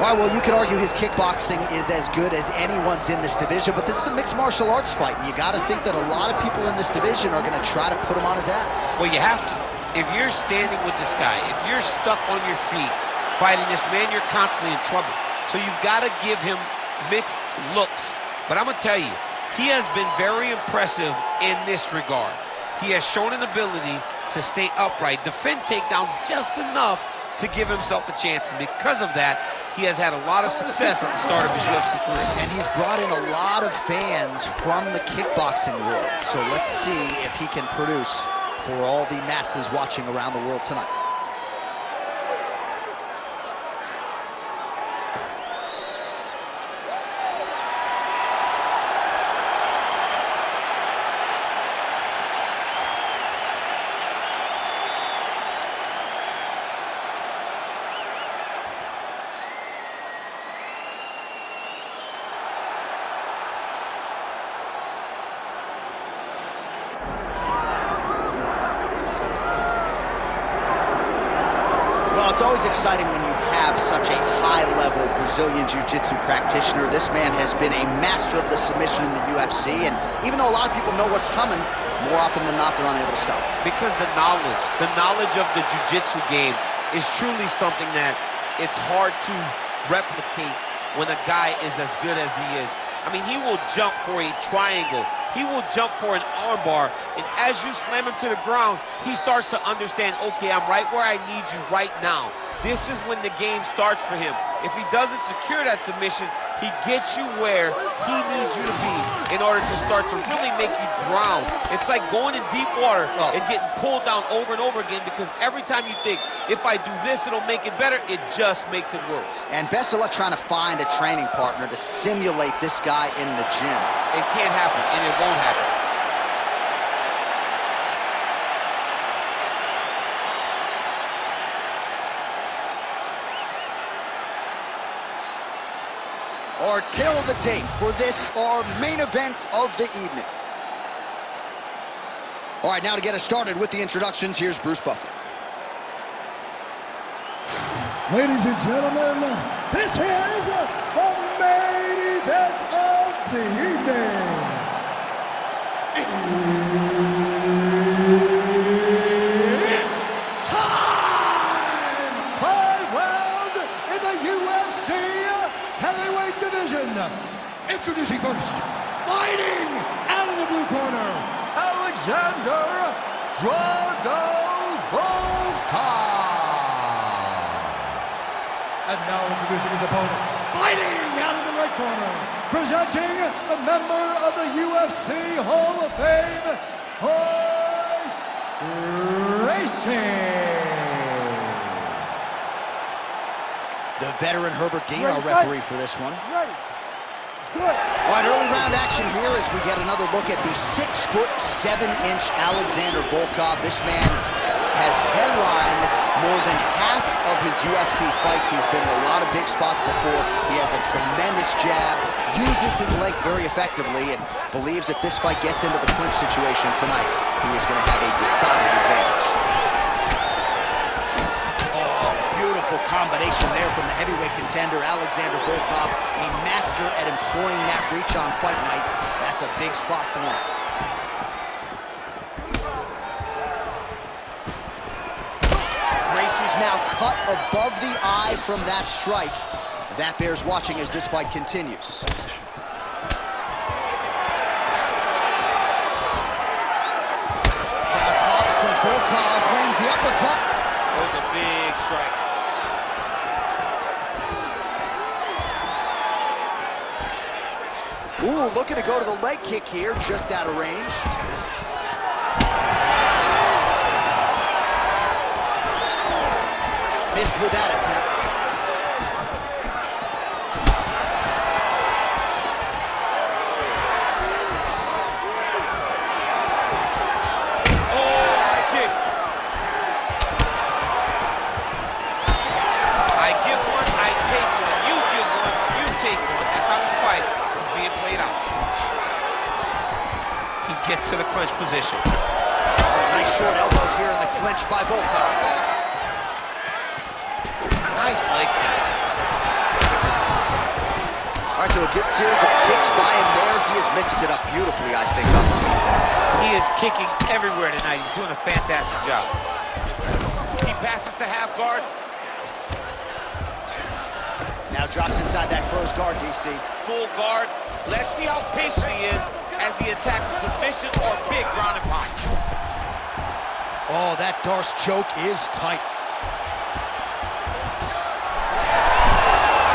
All right, well, you can argue his kickboxing is as good as anyone's in this division, but this is a mixed martial arts fight, and you got to think that a lot of people in this division are going to try to put him on his ass. Well, you have to. If you're standing with this guy, if you're stuck on your feet fighting this man, you're constantly in trouble. So you've got to give him mixed looks. But I'm going to tell you, he has been very impressive in this regard. He has shown an ability to stay upright, defend takedowns just enough to give himself a chance. And because of that, he has had a lot of success at the start of his UFC career. And he's brought in a lot of fans from the kickboxing world. So let's see if he can produce for all the masses watching around the world tonight. It's always exciting when you have such a high-level Brazilian Jiu-Jitsu practitioner. This man has been a master of the submission in the UFC, and even though a lot of people know what's coming, more often than not, they're unable to stop it. Because the knowledge of the Jiu-Jitsu game is truly something that it's hard to replicate when a guy is as good as he is. I mean, he will jump for a triangle. He will jump for an armbar, and as you slam him to the ground, he starts to understand, okay, I'm right where I need you right now. This is when the game starts for him. If he doesn't secure that submission, he gets you where he needs you to be in order to start to really make you drown. It's like going in deep water and getting pulled down over and over again, because every time you think, if I do this, it'll make it better, it just makes it worse. And best of luck trying to find a training partner to simulate this guy in the gym. It can't happen, and it won't happen. Or till the date for this, our main event of the evening. All right, now to get us started with the introductions, here's Bruce Buffer. Ladies and gentlemen, this is the main event of the evening. It's time! 5 rounds in the UFC heavyweight division. Introducing first, fighting out of the blue corner, Alexander Drago Volkov. And now introducing his opponent, fighting out of the right corner, presenting a member of the UFC Hall of Fame, Royce Gracie. The veteran Herbert Dean, our referee for this one. All right, early round action here as we get another look at the 6'7" Alexander Volkov. This man has headlined more than half of his UFC fights. He's been in a lot of big spots before. He has a tremendous jab, uses his length very effectively, and believes if this fight gets into the clinch situation tonight, he is going to have a decided advantage. Beautiful combination there from the heavyweight contender, Alexander Volkov, a master at employing that reach on fight night. That's a big spot for him. Gracie's now cut above the eye from that strike. That bears watching as this fight continues. Crowd pops as Volkov lands the uppercut. Those are big strikes. Ooh, looking to go to the leg kick here, just out of range. Missed with that attempt. Oh, high kick. I give one, I take one. You give one, you take one. That's how this fight is being played out. He gets to the clinch position. Oh, nice short elbows here in the clinch by Volkov. Nice leg kick. All right, so a good series of kicks by him there. He has mixed it up beautifully, I think, on the feet tonight. He is kicking everywhere tonight. He's doing a fantastic job. He passes to half guard. Now drops inside that closed guard, DC. Full guard. Let's see how patient he is as he attacks a submission or big ground and pound. Oh, that Darce choke is tight.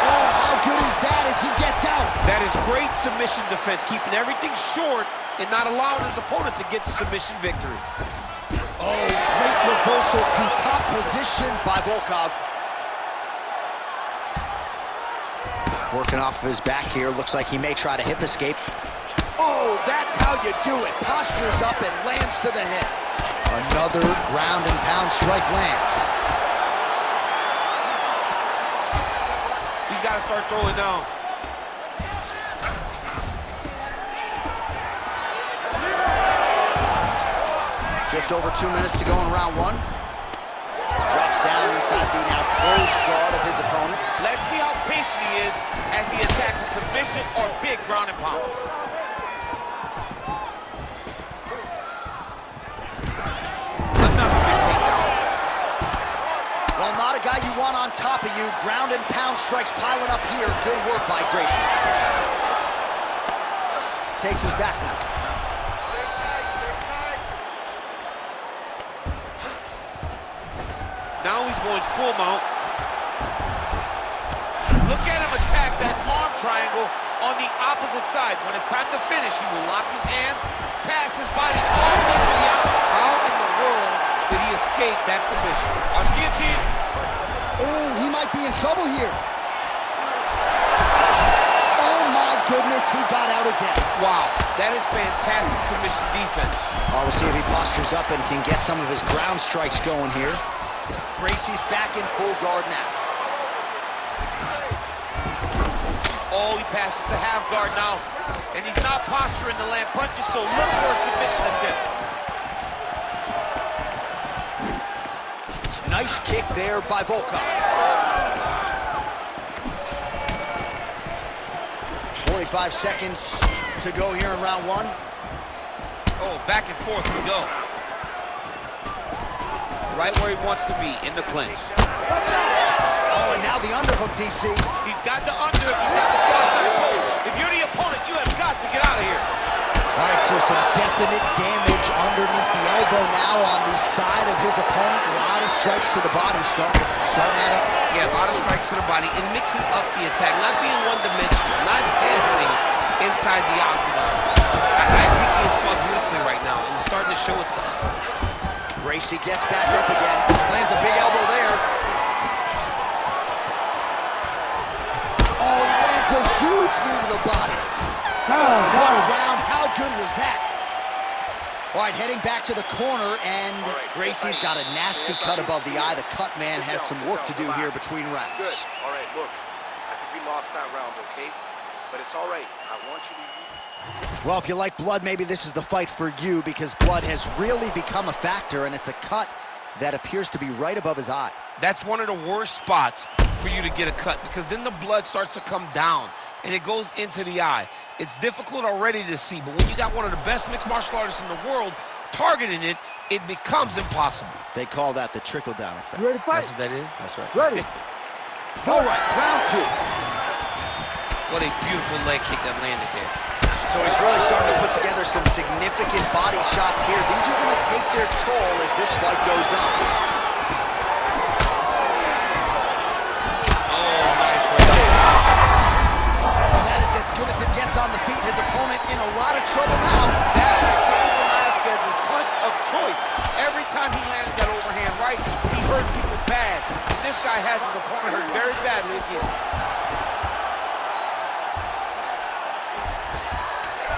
Oh, how good is that as he gets out? That is great submission defense, keeping everything short and not allowing his opponent to get the submission victory. Oh, great reversal to top position by Volkov. Working off of his back here. Looks like he may try to hip escape. Oh, that's how you do it. Postures up and lands to the head. Another ground and pound strike lands. He's got to start throwing down. Just over 2 minutes to go in round one. Drops down inside the now closed guard of his opponent. Let's see how patient he is as he attacks a submission or big ground and pound. Another big takedown. Well, not a guy you want on top of you. Ground and pound strikes piling up here. Good work by Gracie. Takes his back now. Now he's going full mount. Look at him attack that arm triangle on the opposite side. When it's time to finish, he will lock his hands, pass his body all the way to the out. How in the world did he escape that submission? Watch guillotine. Oh, he might be in trouble here. Oh my goodness, he got out again. Wow, that is fantastic submission defense. We'll see if he postures up and can get some of his ground strikes going here. Gracie's back in full guard now. Oh, he passes to half guard now. And he's not posturing to land punches, so look for a submission attempt. Nice kick there by Volkov. 45 seconds to go here in round one. Oh, back and forth we go. Right where he wants to be, in the clinch. Oh, and now the underhook, DC. He's got the underhook, he's got the far side post. If you're the opponent, you have got to get out of here. All right, so some definite damage underneath the elbow now on the side of his opponent. A lot of strikes to the body, starting to add up. Yeah, a lot of strikes to the body and mixing up the attack, not being one-dimensional, not headhunting inside the octagon. I think he is fought beautifully right now, and it's starting to show itself. Gracie gets back up again, lands a big elbow there. Oh, he lands a huge knee to the body. Oh, what a round, how good was that? All right, heading back to the corner, and Gracie's got a nasty cut above the eye. The cut man has some work to do here between rounds. Good. All right, look, I think we lost that round, okay? But it's all right. I want you to... Well, if you like blood, maybe this is the fight for you, because blood has really become a factor, and it's a cut that appears to be right above his eye. That's one of the worst spots for you to get a cut, because then the blood starts to come down and it goes into the eye. It's difficult already to see, but when you got one of the best mixed martial artists in the world targeting it, it becomes impossible. They call that the trickle-down effect. You ready to fight? That's what that is? That's right. Ready. All right, round two. What a beautiful leg kick that landed there. So he's really starting to put together some significant body shots here. These are going to take their toll as this fight goes on. Oh, nice right there. Oh, that is as good as it gets on the feet. His opponent in a lot of trouble now. That was Cain Velasquez's punch of choice. Every time he landed that overhand right, he hurt people bad. This guy has his opponent hurt very badly again.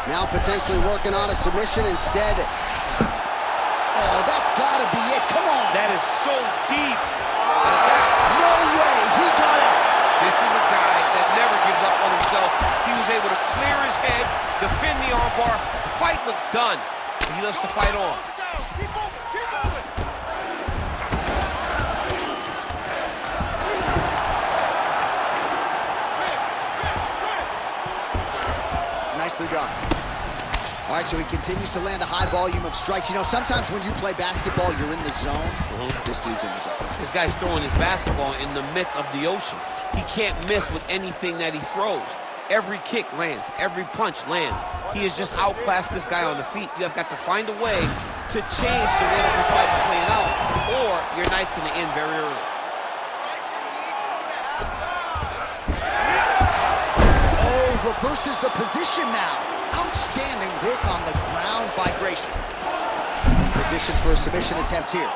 Now potentially working on a submission instead. Oh, that's gotta be it. Come on. That is so deep. No way. He got out. This is a guy that never gives up on himself. He was able to clear his head, defend the armbar. Fight looked done. He loves to fight on. Keep moving, keep moving. done. All right, so he continues to land a high volume of strikes. You know, sometimes when you play basketball, you're in the zone. This dude's in the zone. This guy's throwing his basketball in the midst of the ocean. He can't miss with anything that he throws. Every kick lands. Every punch lands. He is just outclassed this guy on the feet. You have got to find a way to change the way that this fight is playing out, or your night's going to end very early. Oh, reverses the position now. Outstanding work on the ground by Gracie. Position for a submission attempt here.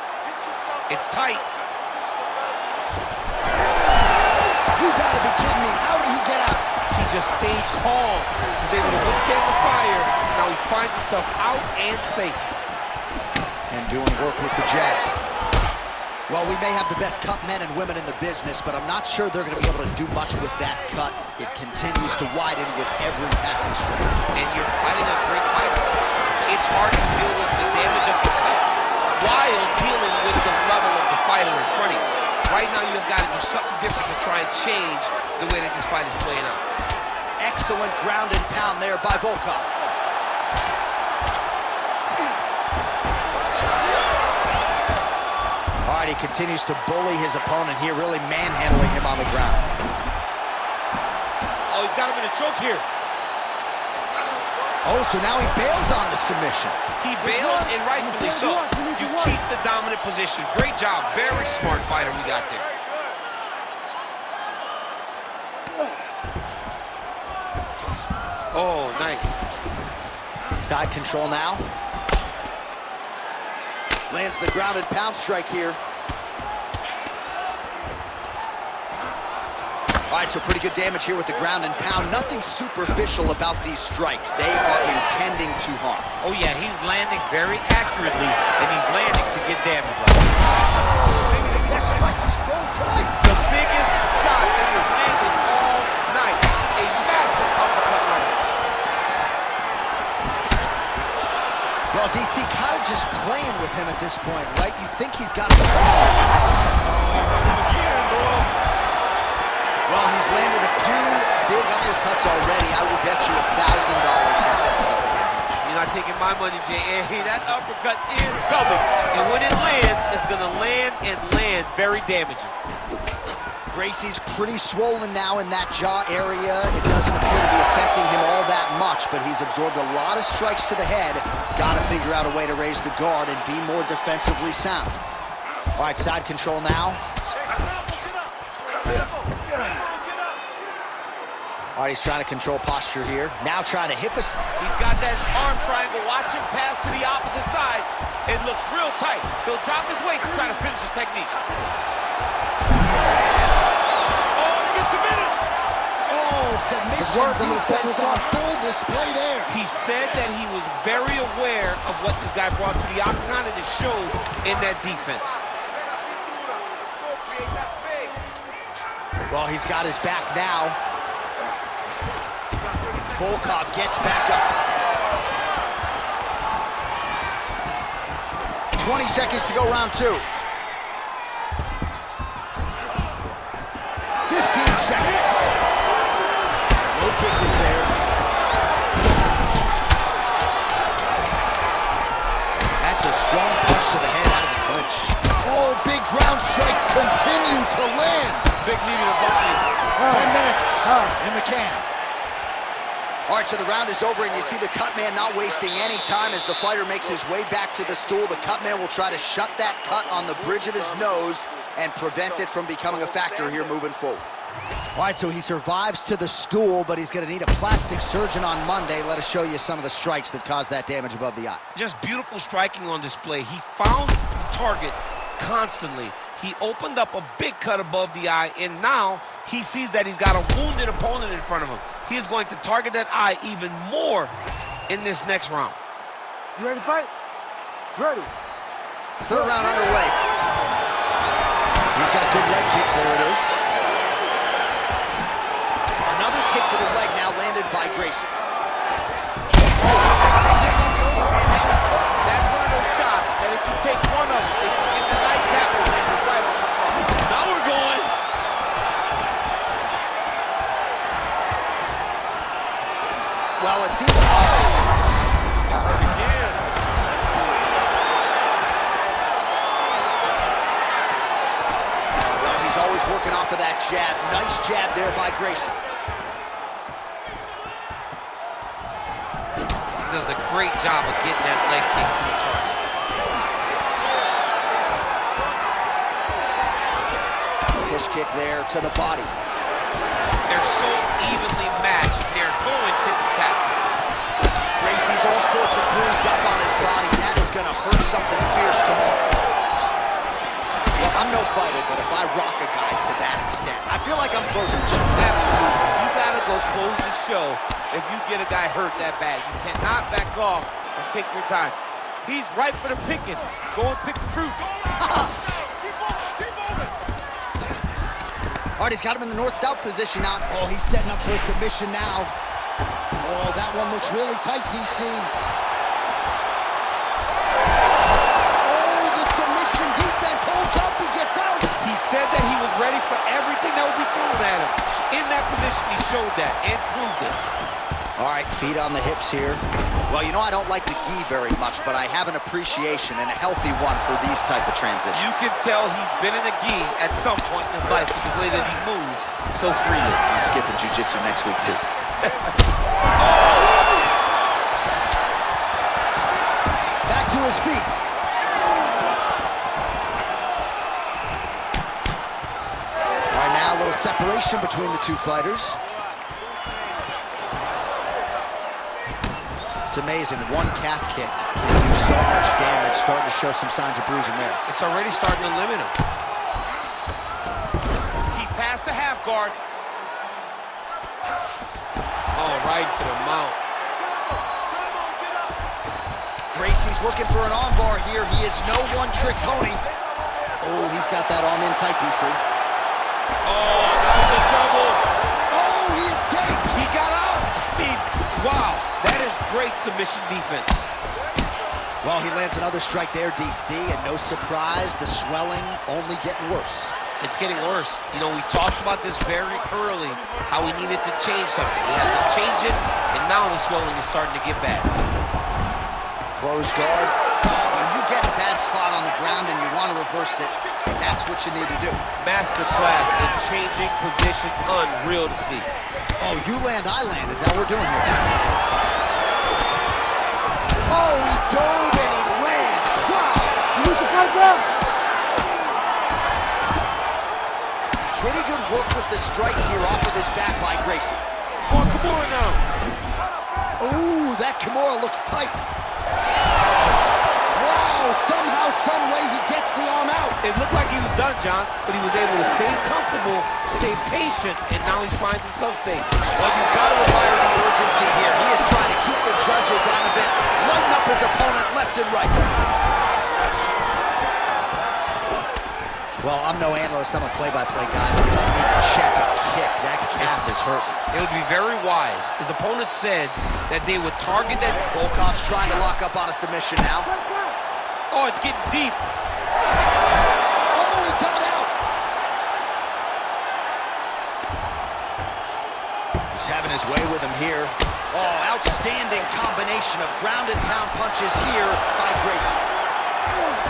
It's tight. You gotta be kidding me. How did he get out? He just stayed calm. He was able to withstand the fire. Now he finds himself out and safe. And doing work with the jab. Well, we may have the best cut men and women in the business, but I'm not sure they're going to be able to do much with that cut. It continues to widen with every passing strike. And you're fighting a great fighter. It's hard to deal with the damage of the cut while dealing with the level of the fighter in front of you. Right now, you've got to do something different to try and change the way that this fight is playing out. Excellent ground and pound there by Volkov. All right, he continues to bully his opponent here, really manhandling him on the ground. Oh, he's got him in a choke here. Oh, so now he bails on the submission. He bailed, and rightfully so. You keep the dominant position. Great job. Very smart fighter we got there. Oh, nice. Side control now. Lands the grounded pound strike here. All right, so pretty good damage here with the ground and pound. Nothing superficial about these strikes. They are intending to harm. Oh, yeah, he's landing very accurately, and he's landing to get damage. That strike is thrown tight. The biggest shot that has landed all night. A massive uppercut runner. Well, DC kind of just playing with him at this point, right? You think he's got it. Well, he's landed a few big uppercuts already. I will bet you $1,000 he sets it up again. You're not taking my money, J.A. That uppercut is coming. And when it lands, it's going to land and land very damaging. Gracie's pretty swollen now in that jaw area. It doesn't appear to be affecting him all that much, but he's absorbed a lot of strikes to the head. Got to figure out a way to raise the guard and be more defensively sound. All right, side control now. All right, he's trying to control posture here. Now trying to hip us. He's got that arm triangle. Watch him pass to the opposite side. It looks real tight. He'll drop his weight to try to finish his technique. Oh, he gets submitted. Oh, submission defense on full display there. He said that he was very aware of what this guy brought to the octagon, and it showed in that defense. Well, he's got his back now. Volkov gets back up. 20 seconds to go, round two. 15 seconds. Low kick is there. That's a strong push to the head out of the clinch. Oh, big ground strikes continue to land. Big knee to the body. 10 minutes in the can. All right, so the round is over, and you see the cut man not wasting any time as the fighter makes his way back to the stool. The cut man will try to shut that cut on the bridge of his nose and prevent it from becoming a factor here moving forward. All right, so he survives to the stool, but he's going to need a plastic surgeon on Monday. Let us show you some of the strikes that caused that damage above the eye. Just beautiful striking on display. He found the target constantly. He opened up a big cut above the eye, and now he sees that he's got a wounded opponent in front of him. He is going to target that eye even more in this next round. You ready to fight? Ready. Third round underway. He's got good leg kicks. There it is. Another kick to the leg now landed by Gracie. That's one of those shots that if you take one of them, in the night, that will land it right on the spot. Now we're going. Well, it seems is working off of that jab. Nice jab there by Gracie. He does a great job of getting that leg kick to the target. Push kick there to the body. They're so evenly matched, and they're going tit-for-tat. Gracie's all sorts of bruised up on his body. That is going to hurt something fierce tomorrow. Well, I'm no fighter, but if I rock a guy to that extent, I feel like I'm closing the show. Absolutely. You got to go close the show if you get a guy hurt that bad. You cannot back off and take your time. He's right for the picking. Go and pick the fruit. All right, he's got him in the north-south position now. Oh, he's setting up for a submission now. Oh, that one looks really tight, DC. Oh, the submission defense holds up. He gets out. He said that he was ready for everything that would be thrown at him. In that position, he showed that and proved it. All right, feet on the hips here. Well, you know, I don't like the gi very much, but I have an appreciation and a healthy one for these type of transitions. You can tell he's been in a gi at some point in his life with the way that he moves so freely. I'm skipping jiu-jitsu next week, too. Back to his feet. All right, now a little separation between the two fighters. It's amazing. One calf kick can do so much damage. Starting to show some signs of bruising there. It's already starting to limit him. He passed the half guard. Oh, right to the mount. Gracie's looking for an armbar here. He is no one-trick pony. Oh, he's got that arm in tight, DC. Oh, that was in trouble. Oh, he escapes. He got out. Wow, that is great submission defense. Well, he lands another strike there, DC, and no surprise, the swelling only getting worse. It's getting worse. You know, we talked about this very early, how he needed to change something. He hasn't changed it, and now the swelling is starting to get bad. Close guard. When you get a bad spot on the ground and you want to reverse it, that's what you need to do. Masterclass in changing position, unreal to see. Oh, you land, I land. Is that what we're doing here? Oh, he dove and he lands. Wow. You need to fight down. Pretty good work with the strikes here off of his back by Gracie. Oh, Kimura now. Ooh, that Kimura looks tight. Wow, somehow, some way he gets the arm out. It looked like he was done, John, but he was able to stay comfortable, stay patient, and now he finds himself safe. Well, you've got to admire the urgency here. He is trying to keep the judges out of it, lighten up his opponent left and right. Well, I'm no analyst, I'm a play-by-play guy, but you might need to check a kick. That calf is hurt. It would be very wise. His opponent said that they would target that. Volkov's trying to lock up on a submission now. Oh, it's getting deep. Oh, he got out. He's having his way with him here. Oh, outstanding combination of ground and pound punches here by Gracie.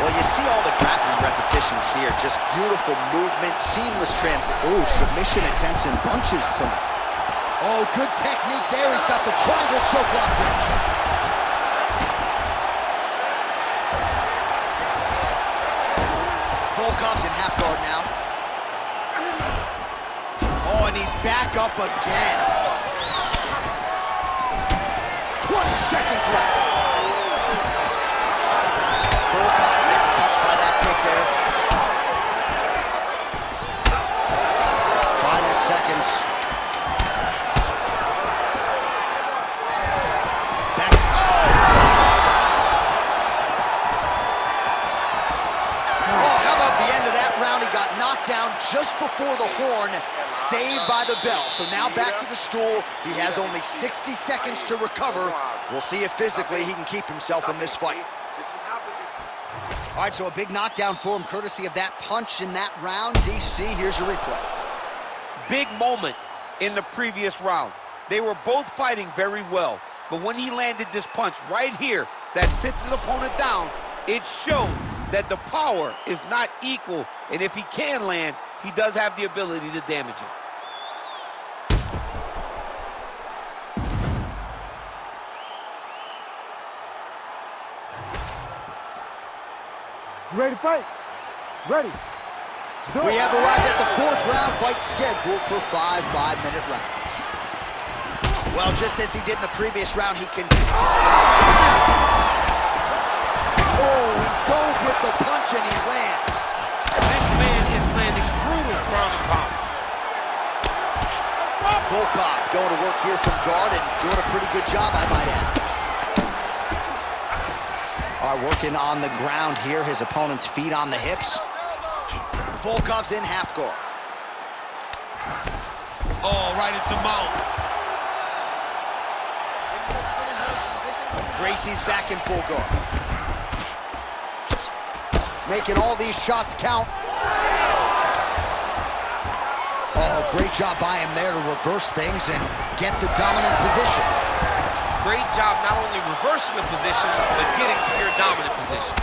Well, you see all the grappling repetitions here. Just beautiful movement, seamless transit. Oh, submission attempts and bunches tonight. Oh, good technique there. He's got the triangle choke locked in. Volkov's in half guard now. Oh, and he's back up again. 20 seconds left. Volkov gets touched by that kick there. Final seconds. Back. Oh, how about the end of that round? He got knocked down just before the horn, saved by the bell. So now back to the stool. He has only 60 seconds to recover. We'll see if physically he can keep himself in this fight. All right, so a big knockdown for him, courtesy of that punch in that round. DC, here's your replay. Big moment in the previous round. They were both fighting very well, but when he landed this punch right here that sits his opponent down, it showed that the power is not equal And if he can land, he does have the ability to damage him. You ready to fight? Ready. We have arrived at the 4th round fight scheduled for 5 5-minute rounds. Well, just as he did in the previous round, he can... Oh, he dove with the punch and he lands. This man is landing brutal ground and pound. Volkov going to work here from guard and doing a pretty good job, I might add. All right, working on the ground here. His opponent's feet on the hips. Volkov's in half guard. Oh, right into mount. Gracie's back in full guard. Making all these shots count. Oh, great job by him there to reverse things and get the dominant position. Great job not only reversing the position, but getting to your dominant position.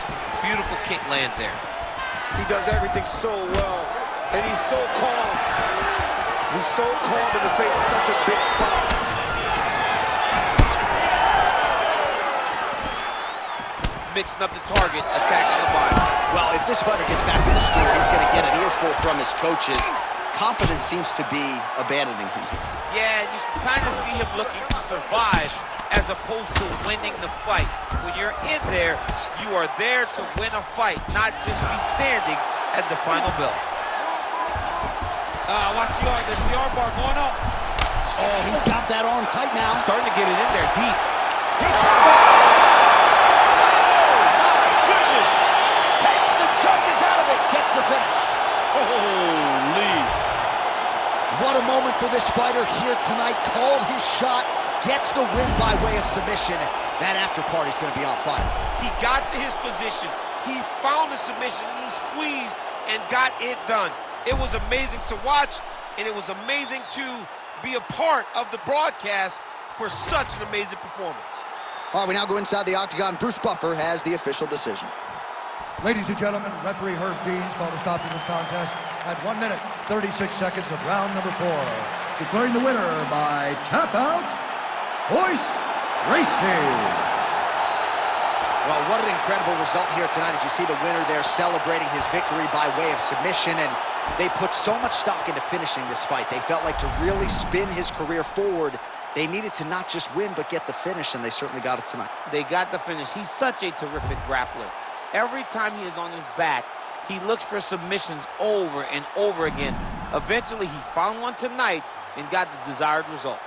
Beautiful kick lands there. He does everything so well, and he's so calm. He's so calm in the face of such a big spot. Mixing up the target, attacking the body. Well, if this fighter gets back to the stool, he's going to get an earful from his coaches. Confidence seems to be abandoning him. Yeah, you can kind of see him looking to survive as opposed to winning the fight. When you're in there, you are there to win a fight, not just be standing at the final bell. Watch the arm bar going up. Oh, he's got that arm tight now. Starting to get it in there deep. He tapped it. Takes the judges out of it. Gets the finish. Holy. What a moment for this fighter here tonight. Called his shot. Gets the win by way of submission. That after party's going to be on fire. He got to his position. He found the submission. He squeezed and got it done. It was amazing to watch, and it was amazing to be a part of the broadcast for such an amazing performance. All right, we now go inside the octagon. Bruce Buffer has the official decision. Ladies and gentlemen, referee Herb Deans called a stop to this contest at 1 minute, 36 seconds of round number 4. Declaring the winner by tap out, Royce, Gracie. Well, what an incredible result here tonight as you see the winner there celebrating his victory by way of submission, and they put so much stock into finishing this fight. They felt like to really spin his career forward, they needed to not just win, but get the finish, and they certainly got it tonight. They got the finish. He's such a terrific grappler. Every time he is on his back, he looks for submissions over and over again. Eventually, he found one tonight and got the desired result.